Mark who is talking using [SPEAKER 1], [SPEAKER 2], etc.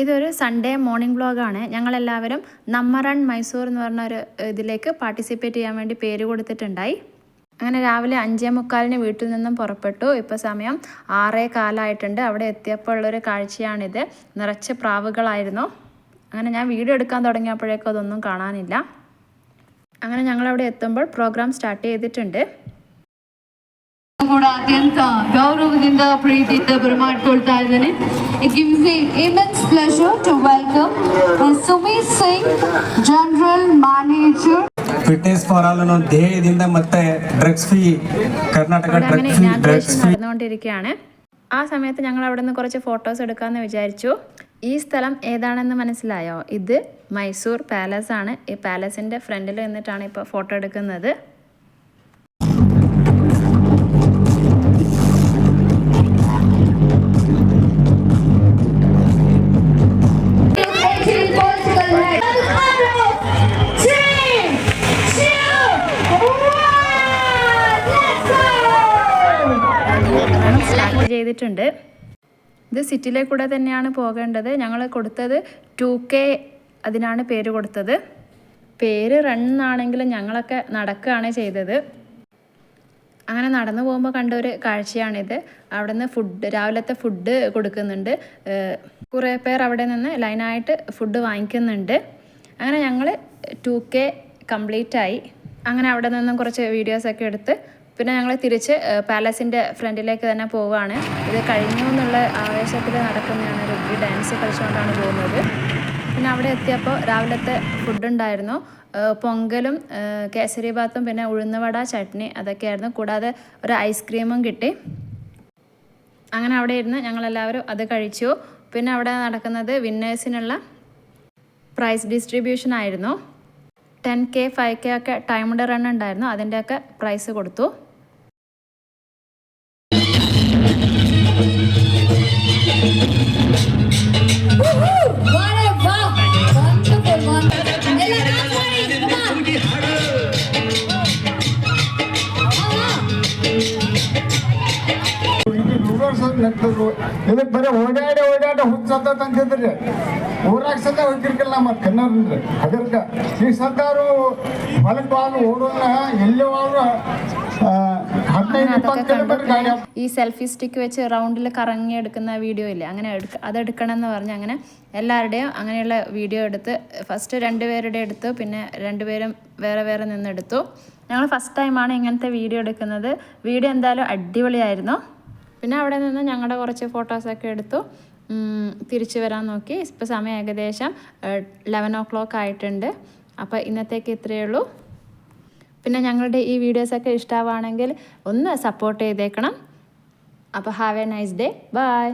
[SPEAKER 1] ഇതൊരു Sunday morning വ്ളോഗാണ്. ഞങ്ങളെല്ലാവരും നമ്മ റൺ മൈസൂർ എന്ന് പറഞ്ഞൊരു ഇതിലേക്ക് പാർട്ടിസിപ്പേറ്റ് ചെയ്യാൻ വേണ്ടി പേര് കൊടുത്തിട്ടുണ്ടായി. അങ്ങനെ രാവിലെ 5:45 വീട്ടിൽ നിന്നും പുറപ്പെട്ടു. ഇപ്പോൾ സമയം 6:15 അവിടെ എത്തിയപ്പോൾ ഉള്ളൊരു കാഴ്ചയാണിത്. നിറച്ച് പ്രാവുകളായിരുന്നു. അങ്ങനെ ഞാൻ വീഡിയോ എടുക്കാൻ തുടങ്ങിയപ്പോഴേക്കും അതൊന്നും കാണാനില്ല. അങ്ങനെ ഞങ്ങളവിടെ എത്തുമ്പോൾ പ്രോഗ്രാം സ്റ്റാർട്ട് ചെയ്തിട്ടുണ്ട്.
[SPEAKER 2] ಅತ್ಯಂತ ಗೌರವದಿಂದ ಪ್ರೀತಿಯಿಂದ ಬರಮಾಡ್ಕೊಳ್ತಾ ಇದ್ದೇನೆ. It gives me immense pleasure to welcome Sumit Singh, General Manager.
[SPEAKER 3] Fitness for all ಅನ್ನೋ ಧ್ಯೇಯದಿಂದ ಮತ್ತೆ drugs free Karnataka drugs free
[SPEAKER 1] നടന്നുകൊണ്ടിരിക്കുകയാണ്. ആ സമയത്ത് ഞങ്ങൾ അവിടെ നിന്ന് കുറച്ച് ഫോട്ടോസ് എടുക്കാമെന്ന് വിചാരിച്ചു. ഈ സ്ഥലം ഏതാണെന്ന് മനസ്സിലായോ? ഇത് മൈസൂർ പാലസ് ആണ്. ഈ പാലസിൻ്റെ ഫ്രണ്ടിൽ നിന്നിട്ടാണ് ഇപ്പോൾ ഫോട്ടോ എടുക്കുന്നത്. ചെയ്തിട്ടുണ്ട്. ഇത് സിറ്റിയിലെ കൂടെ തന്നെയാണ് പോകേണ്ടത്. ഞങ്ങൾ കൊടുത്തത് 2K അതിനാണ് പേര് കൊടുത്തത്. പേര് റൺ ആണെങ്കിലും ഞങ്ങളൊക്കെ നടക്കുകയാണ് ചെയ്തത്. അങ്ങനെ നടന്നു പോകുമ്പോൾ കണ്ട ഒരു കാഴ്ചയാണിത്. അവിടെ നിന്ന് രാവിലത്തെ ഫുഡ് കൊടുക്കുന്നുണ്ട്. കുറേ പേർ അവിടെ നിന്ന് ലൈനായിട്ട് ഫുഡ് വാങ്ങിക്കുന്നുണ്ട്. അങ്ങനെ ഞങ്ങൾ 2K കംപ്ലീറ്റ് ആയി. അങ്ങനെ അവിടെ നിന്നും കുറച്ച് വീഡിയോസൊക്കെ എടുത്ത് പിന്നെ ഞങ്ങൾ തിരിച്ച് പാലസിൻ്റെ ഫ്രണ്ടിലേക്ക് തന്നെ പോവുകയാണ്. ഇത് കഴിഞ്ഞു എന്നുള്ള ആവേശത്തിൽ നടക്കുന്നതാണ്. റുബി ഡാൻസ് കളിച്ചുകൊണ്ടാണ് പോകുന്നത്. പിന്നെ അവിടെ എത്തിയപ്പോൾ രാവിലത്തെ ഫുഡ് ഉണ്ടായിരുന്നു. പൊങ്കലും കേസരി ബാത്തും പിന്നെ ഉഴുന്നുവട ചട്നി അതൊക്കെയായിരുന്നു. കൂടാതെ ഒരു ഐസ്ക്രീമും കിട്ടി. അങ്ങനെ അവിടെ ഇരുന്ന് ഞങ്ങളെല്ലാവരും അത് കഴിച്ചു. പിന്നെ അവിടെ നടക്കുന്നത് വിന്നേഴ്സിനുള്ള പ്രൈസ് ഡിസ്ട്രിബ്യൂഷൻ ആയിരുന്നു. 10K 5K ഒക്കെ ടൈംഡ് റൺ ഉണ്ടായിരുന്നു. അതിൻ്റെയൊക്കെ പ്രൈസ് കൊടുത്തു.
[SPEAKER 4] ಇದಕ್ಕೆ ಬರೀ ಓಡಾಡಿ ಹುಚ್ಚತ್ತ ಅಂತಿದ್ರಿ ಊರಾಗ ಸದ ಹೋಗಿರ್ಕಿಲ್ಲ ನಮ್ಮ ಕನ್ನಡ್ರಿ ಅದಕ್ಕೆ ಈ ಸದ್ದಾರು ಹೊಲಕ್ಕೆ ಬಾಲು ಓಡೋಣ ಎಲ್ಲಿ ಹೋದ್ರು 15-20 കിലോമീറ്റർ ഗാഡി.
[SPEAKER 1] ഈ സെൽഫി സ്റ്റിക്ക് വെച്ച് റൗണ്ടിൽ കറങ്ങി എടുക്കുന്ന വീഡിയോ ഇല്ലേ, അങ്ങനെ അതെടുക്കണം എന്ന് പറഞ്ഞ് അങ്ങനെ എല്ലാവരുടെയും അങ്ങനെയുള്ള വീഡിയോ എടുത്ത് ഫസ്റ്റ് 2 പേരുടെ എടുത്തു. പിന്നെ 2 പേരും വേറെ വേറെ നിന്നെടുത്തു. ഞങ്ങൾ ഫസ്റ്റ് ടൈമാണ് ഇങ്ങനത്തെ വീഡിയോ എടുക്കുന്നത്. വീഡിയോ എന്തായാലും അടിപൊളിയായിരുന്നു. പിന്നെ അവിടെ നിന്ന് ഞങ്ങളുടെ കുറച്ച് ഫോട്ടോസൊക്കെ എടുത്തു. തിരിച്ചു വരാൻ നോക്കി. ഇപ്പോൾ സമയം ഏകദേശം 11 o'clock ആയിട്ടുണ്ട്. അപ്പോൾ ഇന്നത്തേക്ക് ഇത്രയേ ഉള്ളൂ. പിന്നെ ഞങ്ങളുടെ ഈ വീഡിയോസൊക്കെ ഇഷ്ടമാവുകയാണെങ്കിൽ ഒന്ന് സപ്പോർട്ട് ചെയ്തേക്കണം. അപ്പോൾ have a nice day. By.